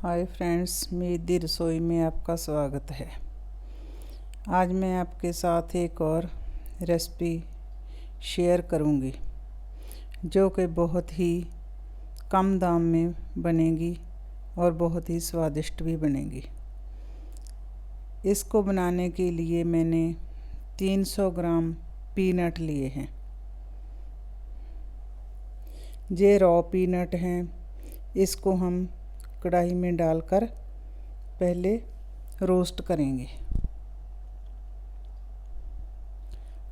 Hi friends, मेरी दी रसोई में आपका स्वागत है। आज मैं आपके साथ एक और रेसिपी शेयर करूंगी जो कि बहुत ही कम दाम में बनेगी और बहुत ही स्वादिष्ट भी बनेगी। इसको बनाने के लिए मैंने 300 ग्राम पीनट लिए हैं। ये रॉ पीनट हैं। इसको हम कढ़ाई में डालकर पहले रोस्ट करेंगे।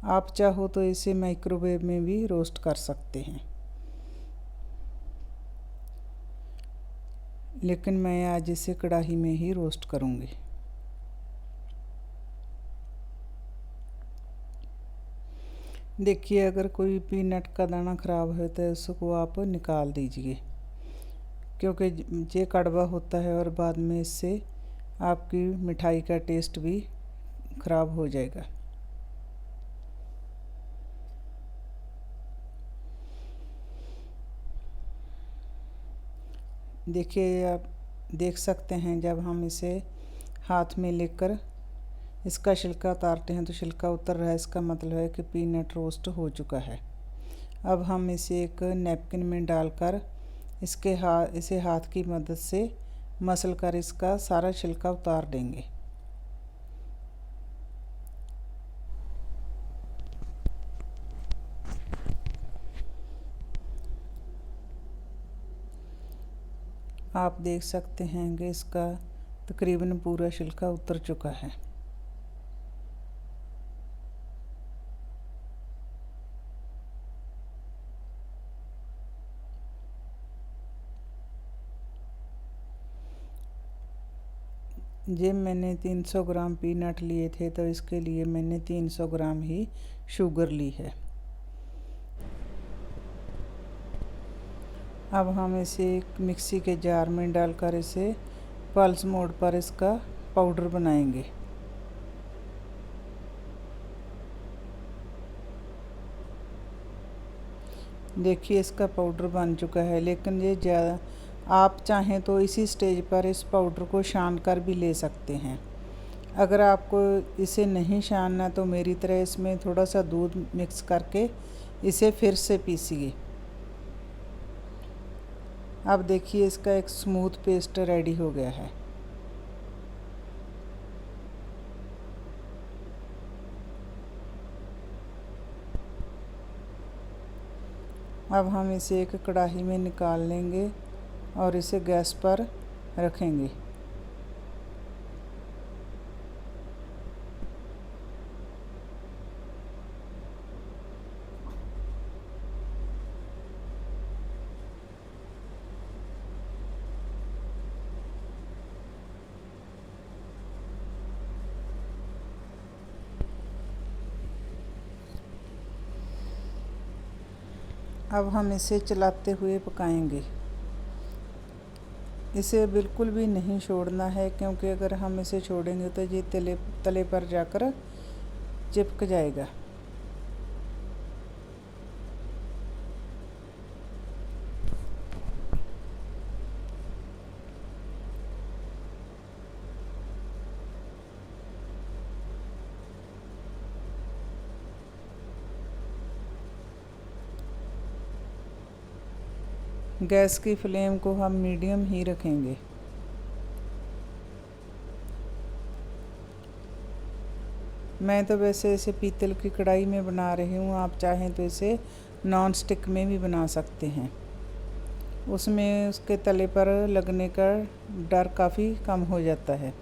आप चाहो तो इसे माइक्रोवेव में भी रोस्ट कर सकते हैं, लेकिन मैं आज इसे कढ़ाई में ही रोस्ट करूंगी। देखिए, अगर कोई पीनट का दाना ख़राब है तो उसको आप निकाल दीजिए, क्योंकि ये कड़वा होता है और बाद में इससे आपकी मिठाई का टेस्ट भी ख़राब हो जाएगा। देखिए, आप देख सकते हैं जब हम इसे हाथ में लेकर इसका छिलका उतारते हैं तो छिलका उतर रहा है। इसका मतलब है कि पीनट रोस्ट हो चुका है। अब हम इसे एक नैपकिन में डालकर इसे हाथ की मदद से मसल कर इसका सारा छिलका उतार देंगे। आप देख सकते हैं कि इसका तकरीबन पूरा छिलका उतर चुका है। ये मैंने 300 ग्राम पीनट लिए थे, तो इसके लिए मैंने 300 ग्राम ही शुगर ली है। अब हम इसे एक मिक्सी के जार में डालकर इसे पल्स मोड पर इसका पाउडर बनाएंगे। देखिए, इसका पाउडर बन चुका है, लेकिन ये ज़्यादा आप चाहें तो इसी स्टेज पर इस पाउडर को छान कर भी ले सकते हैं। अगर आपको इसे नहीं छानना तो मेरी तरह इसमें थोड़ा सा दूध मिक्स करके इसे फिर से पीसिए। अब देखिए, इसका एक स्मूथ पेस्ट रेडी हो गया है। अब हम इसे एक कढ़ाई में निकाल लेंगे और इसे गैस पर रखेंगे। अब हम इसे चलाते हुए पकाएंगे। इसे बिल्कुल भी नहीं छोड़ना है, क्योंकि अगर हम इसे छोड़ेंगे तो ये तले पर जाकर चिपक जाएगा। गैस की फ्लेम को हम मीडियम ही रखेंगे। मैं तो वैसे इसे पीतल की कढ़ाई में बना रही हूँ। आप चाहें तो इसे नॉन स्टिक में भी बना सकते हैं। उसमें उसके तले पर लगने का डर काफ़ी कम हो जाता है।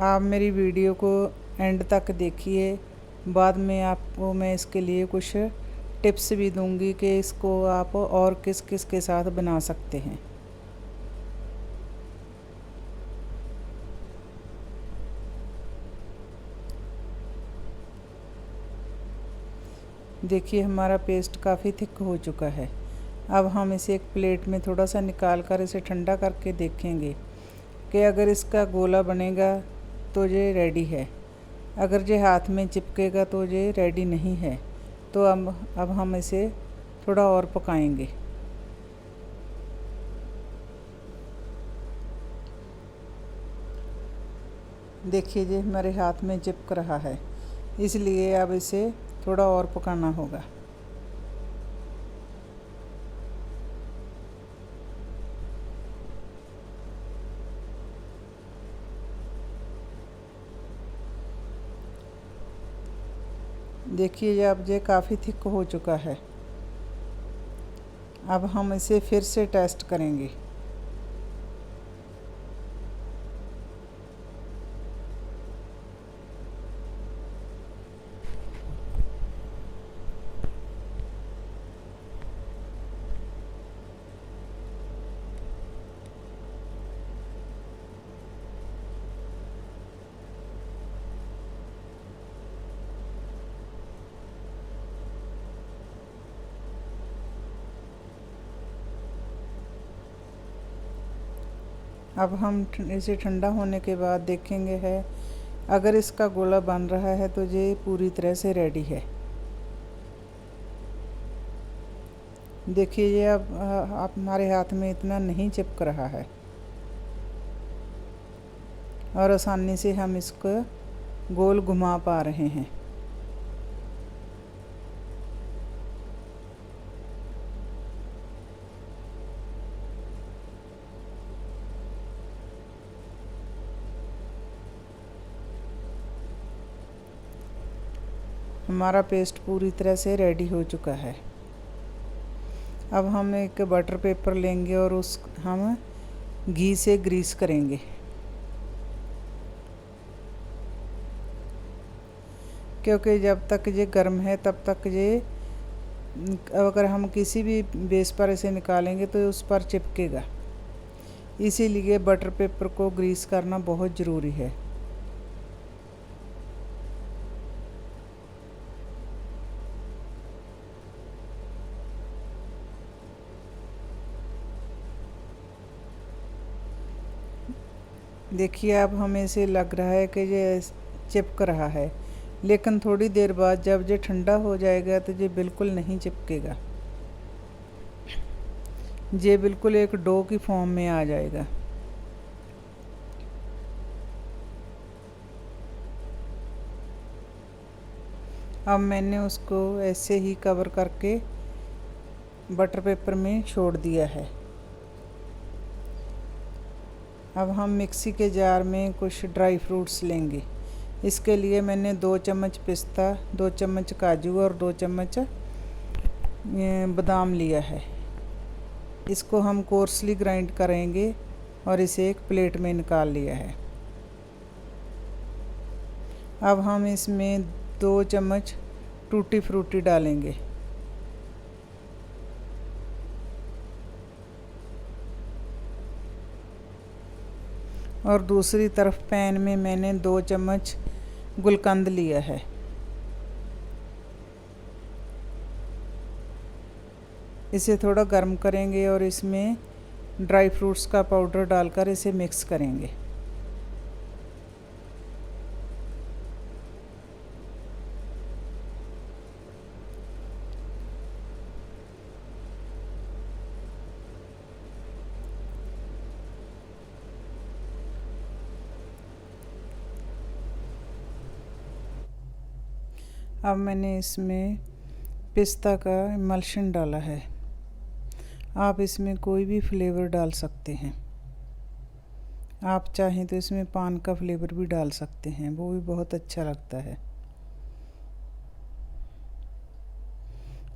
आप मेरी वीडियो को एंड तक देखिए। बाद में आपको मैं इसके लिए कुछ टिप्स भी दूंगी कि इसको आप और किस किस के साथ बना सकते हैं। देखिए, हमारा पेस्ट काफ़ी थिक हो चुका है। अब हम इसे एक प्लेट में थोड़ा सा निकाल कर इसे ठंडा करके देखेंगे कि अगर इसका गोला बनेगा तो ये रेडी है। अगर ये हाथ में चिपकेगा तो ये रेडी नहीं है। तो अब हम इसे थोड़ा और पकाएंगे। देखिए ये हमारे हाथ में चिपक रहा है, इसलिए अब इसे थोड़ा और पकाना होगा। देखिए अब ये काफ़ी थिक हो चुका है। अब हम इसे फिर से टेस्ट करेंगे। अब हम इसे ठंडा होने के बाद देखेंगे है, अगर इसका गोला बन रहा है तो ये पूरी तरह से रेडी है। देखिए ये अब हमारे हाथ में इतना नहीं चिपक रहा है और आसानी से हम इसको गोल घुमा पा रहे हैं। हमारा पेस्ट पूरी तरह से रेडी हो चुका है। अब हम एक बटर पेपर लेंगे और हम घी से ग्रीस करेंगे, क्योंकि जब तक ये गर्म है तब तक ये, अगर हम किसी भी बेस पर इसे निकालेंगे तो उस पर चिपकेगा। इसीलिए बटर पेपर को ग्रीस करना बहुत ज़रूरी है। देखिए अब हमें इसे लग रहा है कि ये चिपक रहा है, लेकिन थोड़ी देर बाद जब ये ठंडा हो जाएगा तो ये बिल्कुल नहीं चिपकेगा। ये बिल्कुल एक डो की फॉर्म में आ जाएगा। अब मैंने उसको ऐसे ही कवर करके बटर पेपर में छोड़ दिया है। अब हम मिक्सी के जार में कुछ ड्राई फ्रूट्स लेंगे। इसके लिए मैंने 2 चम्मच पिस्ता, 2 चम्मच काजू और 2 चम्मच बादाम लिया है। इसको हम कोर्सली ग्राइंड करेंगे और इसे एक प्लेट में निकाल लिया है। अब हम इसमें 2 चम्मच टूटी फ्रूटी डालेंगे और दूसरी तरफ पैन में मैंने 2 चम्मच गुलकंद लिया है। इसे थोड़ा गर्म करेंगे और इसमें ड्राई फ्रूट्स का पाउडर डालकर इसे मिक्स करेंगे। अब मैंने इसमें पिस्ता का इमल्शन डाला है। आप इसमें कोई भी फ्लेवर डाल सकते हैं। आप चाहें तो इसमें पान का फ्लेवर भी डाल सकते हैं, वो भी बहुत अच्छा लगता है।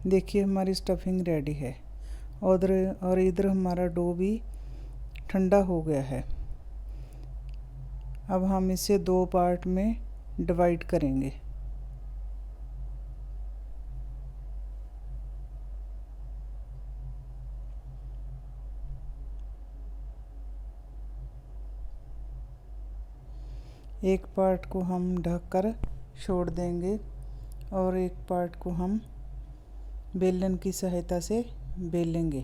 देखिए हमारी स्टफिंग रेडी है और इधर हमारा डो भी ठंडा हो गया है। अब हम इसे 2 पार्ट में डिवाइड करेंगे। एक पार्ट को हम ढककर छोड़ देंगे और एक पार्ट को हम बेलन की सहायता से बेलेंगे।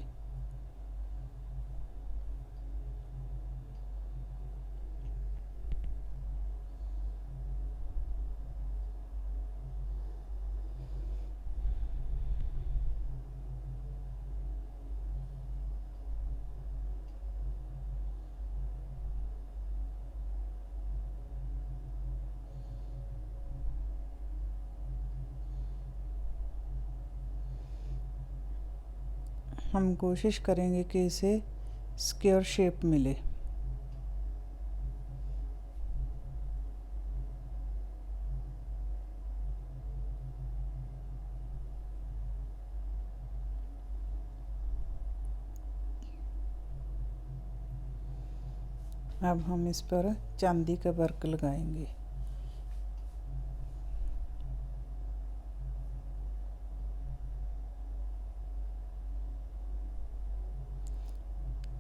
हम कोशिश करेंगे कि इसे स्क्वायर शेप मिले। अब हम इस पर चांदी का वर्क लगाएंगे।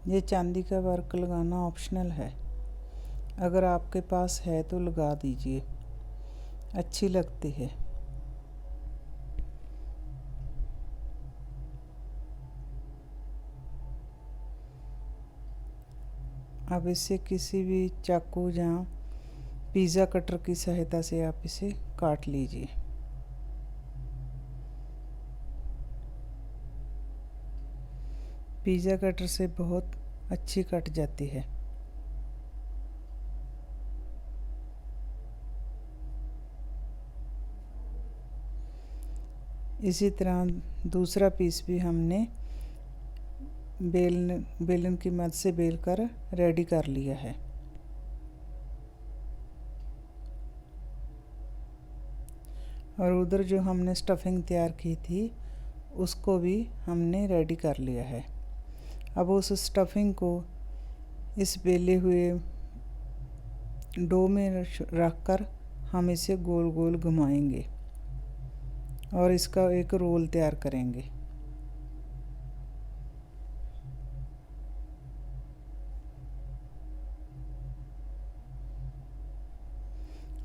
ये चांदी का वर्क लगाना ऑप्शनल है, अगर आपके पास है तो लगा दीजिए, अच्छी लगती है। अब इसे किसी भी चाकू या पिज़्ज़ा कटर की सहायता से आप इसे काट लीजिए। पिज़्ज़ा कटर से बहुत अच्छी कट जाती है। इसी तरह दूसरा पीस भी हमने बेलन की मदद से बेल कर रेडी कर लिया है। और उधर जो हमने स्टफिंग तैयार की थी उसको भी हमने रेडी कर लिया है। अब उस स्टफिंग को इस बेले हुए डो में रख कर हम इसे गोल गोल घुमाएंगे और इसका एक रोल तैयार करेंगे।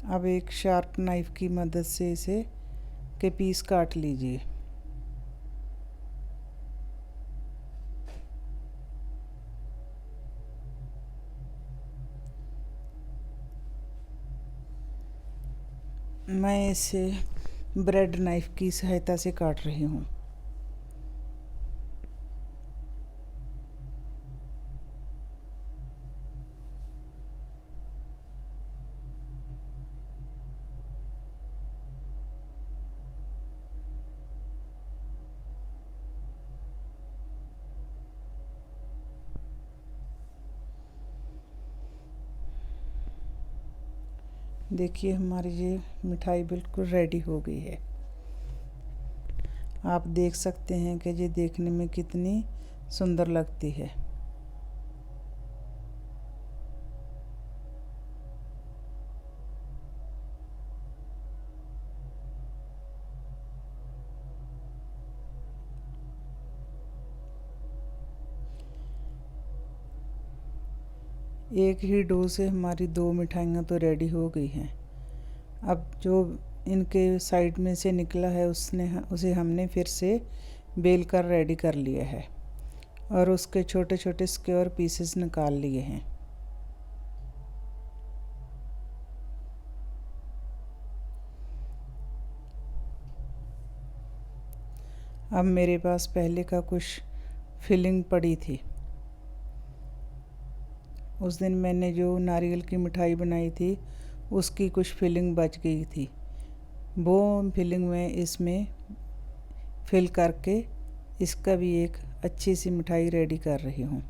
अब एक शार्प नाइफ की मदद से इसे के पीस काट लीजिए। मैं इसे ब्रेड नाइफ की सहायता से काट रही हूँ। देखिए हमारी ये मिठाई बिल्कुल रेडी हो गई है। आप देख सकते हैं कि ये देखने में कितनी सुंदर लगती है। एक ही डो से हमारी 2 मिठाइयाँ तो रेडी हो गई हैं। अब जो इनके साइड में से निकला है उसे हमने फिर से बेल कर रेडी कर लिया है और उसके छोटे छोटे स्क्वायर पीसेस निकाल लिए हैं। अब मेरे पास पहले का कुछ फिलिंग पड़ी थी। उस दिन मैंने जो नारियल की मिठाई बनाई थी उसकी कुछ फिलिंग बच गई थी, वो फिलिंग में इसमें फिल करके इसका भी एक अच्छी सी मिठाई रेडी कर रही हूँ।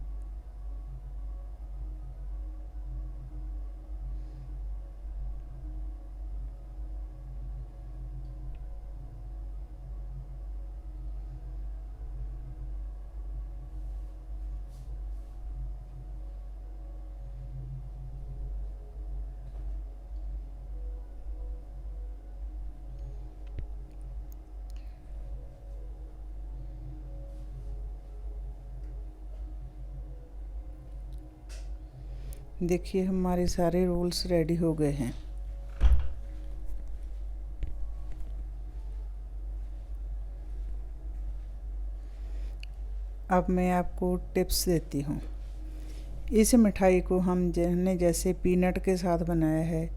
देखिए हमारे सारे रोल्स रेडी हो गए हैं। अब मैं आपको टिप्स देती हूँ। इस मिठाई को हमने जैसे पीनट के साथ बनाया है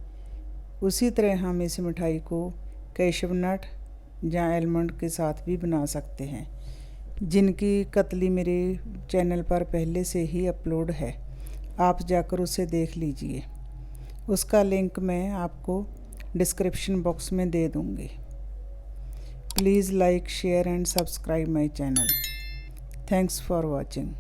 उसी तरह हम इस मिठाई को कैशव नट या आलमंड के साथ भी बना सकते हैं, जिनकी कतली मेरे चैनल पर पहले से ही अपलोड है, आप जाकर उसे देख लीजिए। उसका लिंक मैं आपको डिस्क्रिप्शन बॉक्स में दे दूँगी। Please like share and subscribe my channel. Thanks for watching.